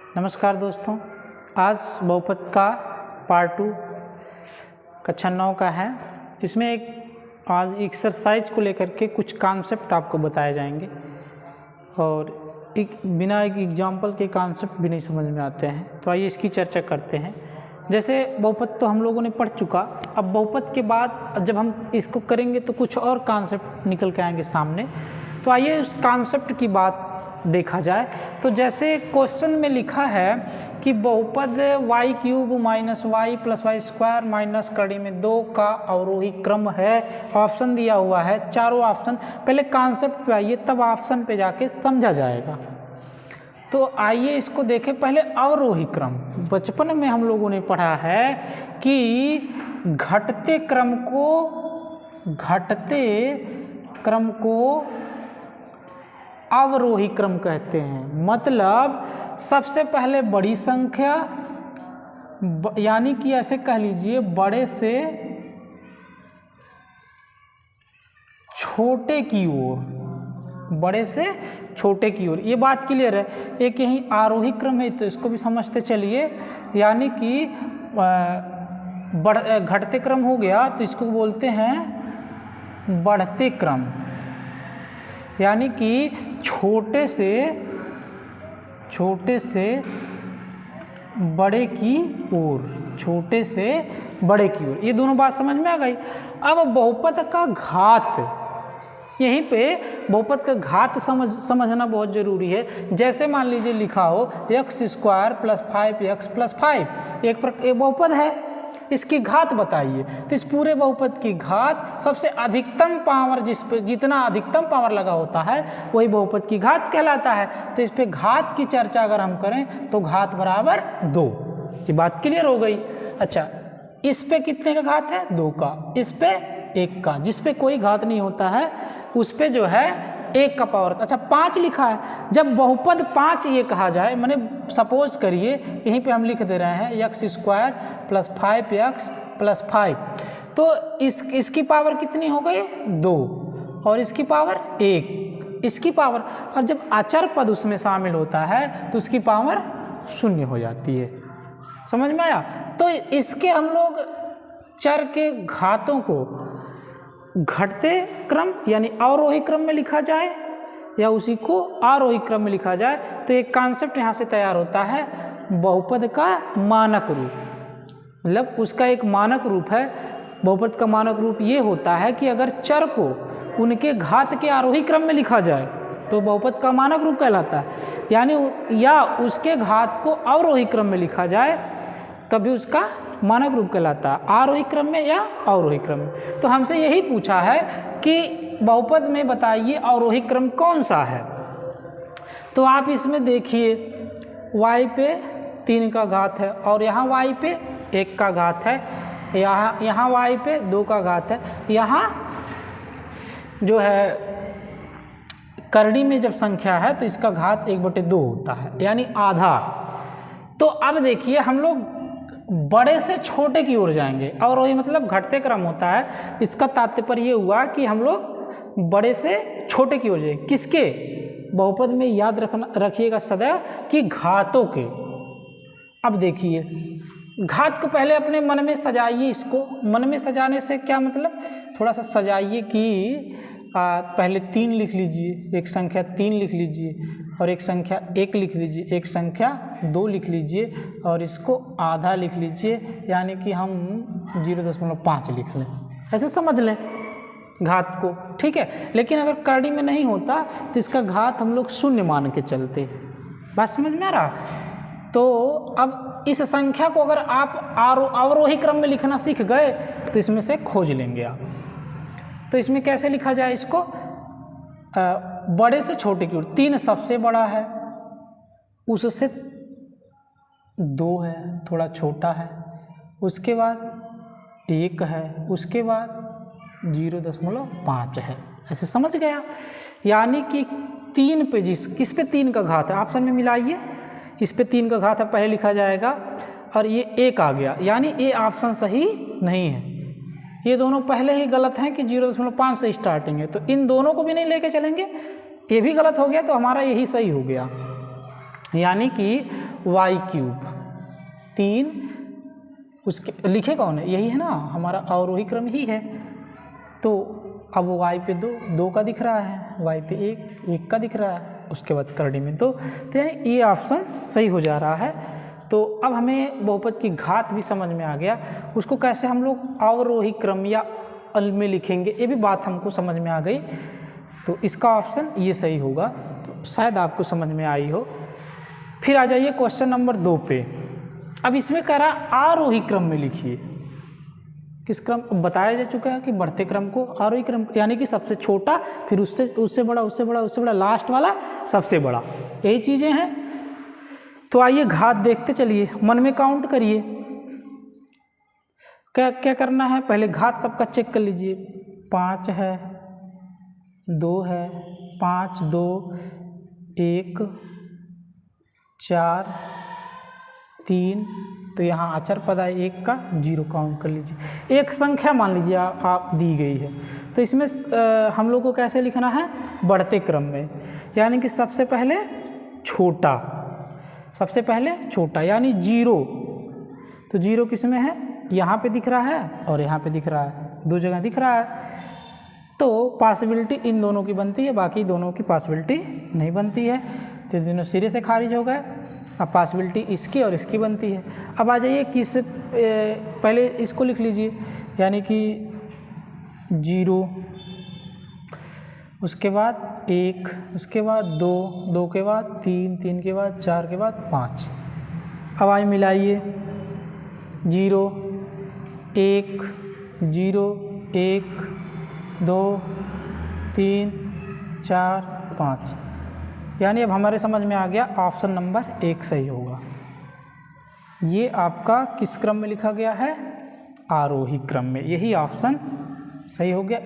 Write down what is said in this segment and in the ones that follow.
नमस्कार दोस्तों, आज बहुपद का पार्ट 2 कक्षा 9 का है। इसमें एक आज एक्सरसाइज को लेकर के कुछ कॉन्सेप्ट आपको बताए जाएंगे और बिना एक एग्जाम्पल के कॉन्सेप्ट भी नहीं समझ में आते हैं, तो आइए इसकी चर्चा करते हैं। जैसे बहुपद तो हम लोगों ने पढ़ चुका, अब बहुपद के बाद जब हम इसको करेंगे तो कुछ और कॉन्सेप्ट निकल के आएंगे सामने। तो आइए उस कॉन्सेप्ट की बात देखा जाए। तो जैसे क्वेश्चन में लिखा है कि बहुपद y³ minus y plus Y square minus कड़ी में 2 का अवरोही क्रम है। ऑप्शन दिया हुआ है, चारों ऑप्शन। पहले कॉन्सेप्ट पे आइए, तब ऑप्शन पे जाके समझा जाएगा। तो आइए इसको देखें। पहले अवरोही क्रम, बचपन में हम लोगों ने पढ़ा है कि घटते क्रम को अवरोही क्रम कहते हैं। मतलब सबसे पहले बड़ी संख्या, यानी कि ऐसे कह लीजिए बड़े से छोटे की ओर, बड़े से छोटे की ओर। ये बात क्लियर है। एक यही आरोही क्रम है, तो इसको भी समझते चलिए। यानी कि घटते क्रम हो गया तो इसको बोलते हैं बढ़ते क्रम, यानी कि छोटे से बड़े की ओर, छोटे से बड़े की ओर। ये दोनों बात समझ में आ गई। अब बहुपद का घात, यहीं पे बहुपद का घात समझना बहुत ज़रूरी है। जैसे मान लीजिए लिखा हो x² प्लस 5x प्लस 5, एक बहुपद है, इसकी घात बताइए। तो इस पूरे बहुपद की घात सबसे अधिकतम पावर, जितना अधिकतम पावर लगा होता है वही बहुपद की घात कहलाता है। तो इस पे घात की चर्चा अगर हम करें तो घात बराबर 2 की बात क्लियर हो गई। अच्छा, इस पे कितने का घात है? 2 का। इस पे 1 का। जिस पे कोई घात नहीं होता है उस पे जो है 1 का पावर। अच्छा, 5 लिखा है। जब बहुपद 5 ये कहा जाए, मैंने सपोज करिए यहीं पे हम लिख दे रहे हैं x² प्लस 5x प्लस 5, तो इसकी पावर कितनी हो गई? 2, और इसकी पावर 1, इसकी पावर। और जब अचर पद उसमें शामिल होता है तो उसकी पावर 0 हो जाती है। समझ में आया? तो इसके हम लोग चर के घातों को घटते क्रम यानी अवरोही क्रम में लिखा जाए या उसी को आरोही क्रम में लिखा जाए, तो एक कॉन्सेप्ट यहाँ से तैयार होता है बहुपद का मानक रूप। मतलब उसका एक मानक रूप है। बहुपद का मानक रूप ये होता है कि अगर चर को उनके घात के आरोही क्रम में लिखा जाए तो बहुपद का मानक रूप कहलाता है, यानी या उसके घात को अवरोही क्रम में लिखा जाए तभी उसका मानक रूप कहलाता है, आरोही क्रम में या अवरोही क्रम में। तो हमसे यही पूछा है कि बहुपद में बताइए अवरोही क्रम कौन सा है। तो आप इसमें देखिए y पे 3 का घात है और यहाँ y पे 1 का घात है, यहाँ y पे 2 का घात है। यहाँ जो है करड़ी में जब संख्या है तो इसका घात 1/2 होता है, यानी आधा। तो अब देखिए हम लोग बड़े से छोटे की ओर जाएंगे, और वही मतलब घटते क्रम होता है। इसका तात्पर्य ये हुआ कि हम लोग बड़े से छोटे की ओर जाएंगे। किसके? बहुपद में याद रखिएगा सदैव कि घातों के। अब देखिए घात को पहले अपने मन में सजाइए। इसको मन में सजाने से क्या मतलब, थोड़ा सा सजाइए कि पहले 3 लिख लीजिए, एक संख्या 3 लिख लीजिए, और एक संख्या 1 लिख लीजिए, एक संख्या 2 लिख लीजिए, और इसको आधा लिख लीजिए, यानी कि हम 0.5 लिख लें। ऐसे समझ लें घात को, ठीक है। लेकिन अगर करड़ी में नहीं होता तो इसका घात हम लोग 0 मान के चलते। बात समझ में आ रहा? तो अब इस संख्या को अगर आप अवरोही क्रम में लिखना सीख गए तो इसमें से खोज लेंगे आप। तो इसमें कैसे लिखा जाए इसको? बड़े से छोटे की ओर। 3 सबसे बड़ा है, उससे 2 है, थोड़ा छोटा है, उसके बाद 1 है, उसके बाद 0.5 है। ऐसे समझ गया? यानी कि 3 पे किस पे 3 का घात है? ऑप्शन में मिलाइए। इस पे 3 का घात है, पहले लिखा जाएगा, और ये 1 आ गया, यानी ये ऑप्शन सही नहीं है। ये दोनों पहले ही गलत हैं कि 0.5 से स्टार्टिंग है, तो इन दोनों को भी नहीं लेके चलेंगे। ये भी गलत हो गया तो हमारा यही सही हो गया। यानी कि y³। 3 उसके लिखे कौन है, यही है ना हमारा अवरोही क्रम ही है। तो अब y पे 2 का दिख रहा है, y पे 1 का दिख रहा है, उसके बाद करड़ी में 2। तो यानी ये ऑप्शन सही हो जा रहा है। तो अब हमें बहुपद की घात भी समझ में आ गया, उसको कैसे हम लोग अवरोही क्रम या अल में लिखेंगे ये भी बात हमको समझ में आ गई। तो इसका ऑप्शन ये सही होगा। तो शायद आपको समझ में आई हो। फिर आ जाइए क्वेश्चन नंबर 2 पे। अब इसमें कह रहा आरोही क्रम में लिखिए। किस क्रम बताया जा चुका है कि बढ़ते क्रम को आरोही क्रम, यानी कि सबसे छोटा, फिर उससे बड़ा, उससे बड़ा, उससे बड़ा, लास्ट वाला सबसे बड़ा, यही चीज़ें हैं। तो आइए घात देखते चलिए, मन में काउंट करिए। क्या क्या करना है, पहले घात सबका चेक कर लीजिए। 5 है, 2 है, 5, 2, 1, 4, 3, तो यहाँ अचर पद है 1 का, 0 काउंट कर लीजिए। एक संख्या मान लीजिए आप दी गई है, तो इसमें हम लोग को कैसे लिखना है, बढ़ते क्रम में, यानी कि सबसे पहले छोटा, सबसे पहले छोटा यानी 0। तो 0 किस में है, यहाँ पे दिख रहा है और यहाँ पे दिख रहा है, 2 जगह दिख रहा है। तो पॉसिबिलिटी इन दोनों की बनती है, बाकी दोनों की पॉसिबिलिटी नहीं बनती है, तो दोनों सिरे से खारिज हो गए। अब पॉसिबिलिटी इसकी और इसकी बनती है। अब आ जाइए किस, पहले इसको लिख लीजिए, यानी कि 0, उसके बाद 1, उसके बाद 2, 2 के बाद 3, 3 के बाद 4 के बाद 5। अब आइए मिलाइए, 0, 1, 0, 1, 2, 3, 4, 5, यानी अब हमारे समझ में आ गया ऑप्शन नंबर 1 सही होगा। ये आपका किस क्रम में लिखा गया है, आरोही क्रम में, यही ऑप्शन सही हो गया।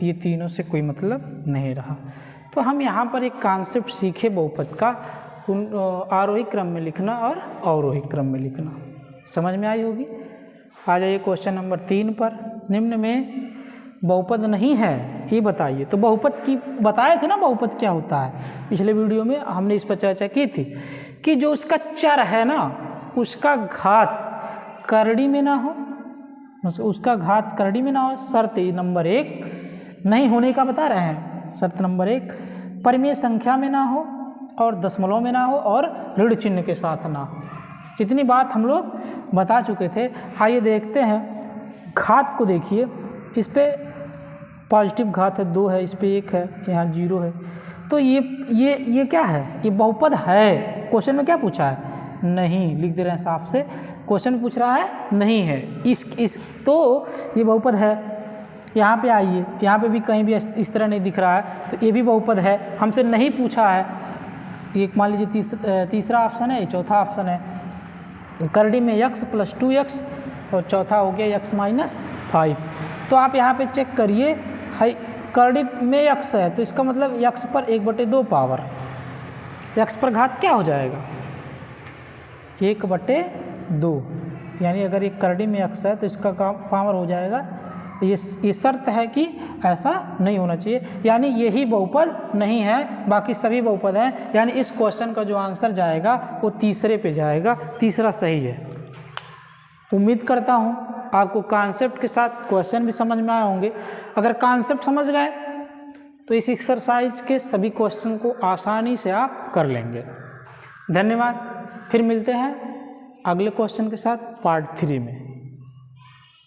ये तीनों से कोई मतलब नहीं रहा। तो हम यहाँ पर एक कॉन्सेप्ट सीखे बहुपद का, आरोही क्रम में लिखना और अवरोही क्रम में लिखना, समझ में आई होगी। आ जाइए क्वेश्चन नंबर 3 पर। निम्न में बहुपद नहीं है ये बताइए। तो बहुपद की बताए थे ना, बहुपद क्या होता है, पिछले वीडियो में हमने इस पर चर्चा की थी कि जो उसका चर है ना, उसका घात करड़ी में ना हो, उसका घात करड़ी में ना हो। शर्त नंबर 1 नहीं होने का बता रहे हैं, शर्त नंबर 1 परिमेय संख्या में ना हो और दशमलव में ना हो और ऋण चिन्ह के साथ ना हो। इतनी बात हम लोग बता चुके थे। आइए देखते हैं घात को। देखिए इस पे पॉजिटिव घात है, 2 है, इस पे 1 है, यहाँ 0 है। तो ये क्या है, ये बहुपद है। क्वेश्चन में क्या पूछा है, नहीं, लिख दे रहे हैं साफ से, क्वेश्चन पूछ रहा है नहीं है। इस तो ये बहुपद है। यहाँ पे आइए, यहाँ पे भी कहीं भी इस तरह नहीं दिख रहा है, तो ये भी बहुपद है, हमसे नहीं पूछा है। एक मान लीजिए तीसरा ऑप्शन है, चौथा ऑप्शन है करड़ी में x + 2x और चौथा हो गया x - 5। तो आप यहाँ पे चेक करिए, करड़ी में x है तो इसका मतलब x पर 1/2 पावर, x पर घात क्या हो जाएगा, 1/2, यानी अगर एक करड़ी में x है तो इसका पावर हो जाएगा। ये शर्त है कि ऐसा नहीं होना चाहिए, यानी यही बहुपद नहीं है, बाकी सभी बहुपद हैं। यानी इस क्वेश्चन का जो आंसर जाएगा वो तीसरे पे जाएगा, तीसरा सही है। उम्मीद करता हूँ आपको कॉन्सेप्ट के साथ क्वेश्चन भी समझ में आए होंगे। अगर कॉन्सेप्ट समझ गए तो इस एक्सरसाइज के सभी क्वेश्चन को आसानी से आप कर लेंगे। धन्यवाद। फिर मिलते हैं अगले क्वेश्चन के साथ पार्ट 3 में।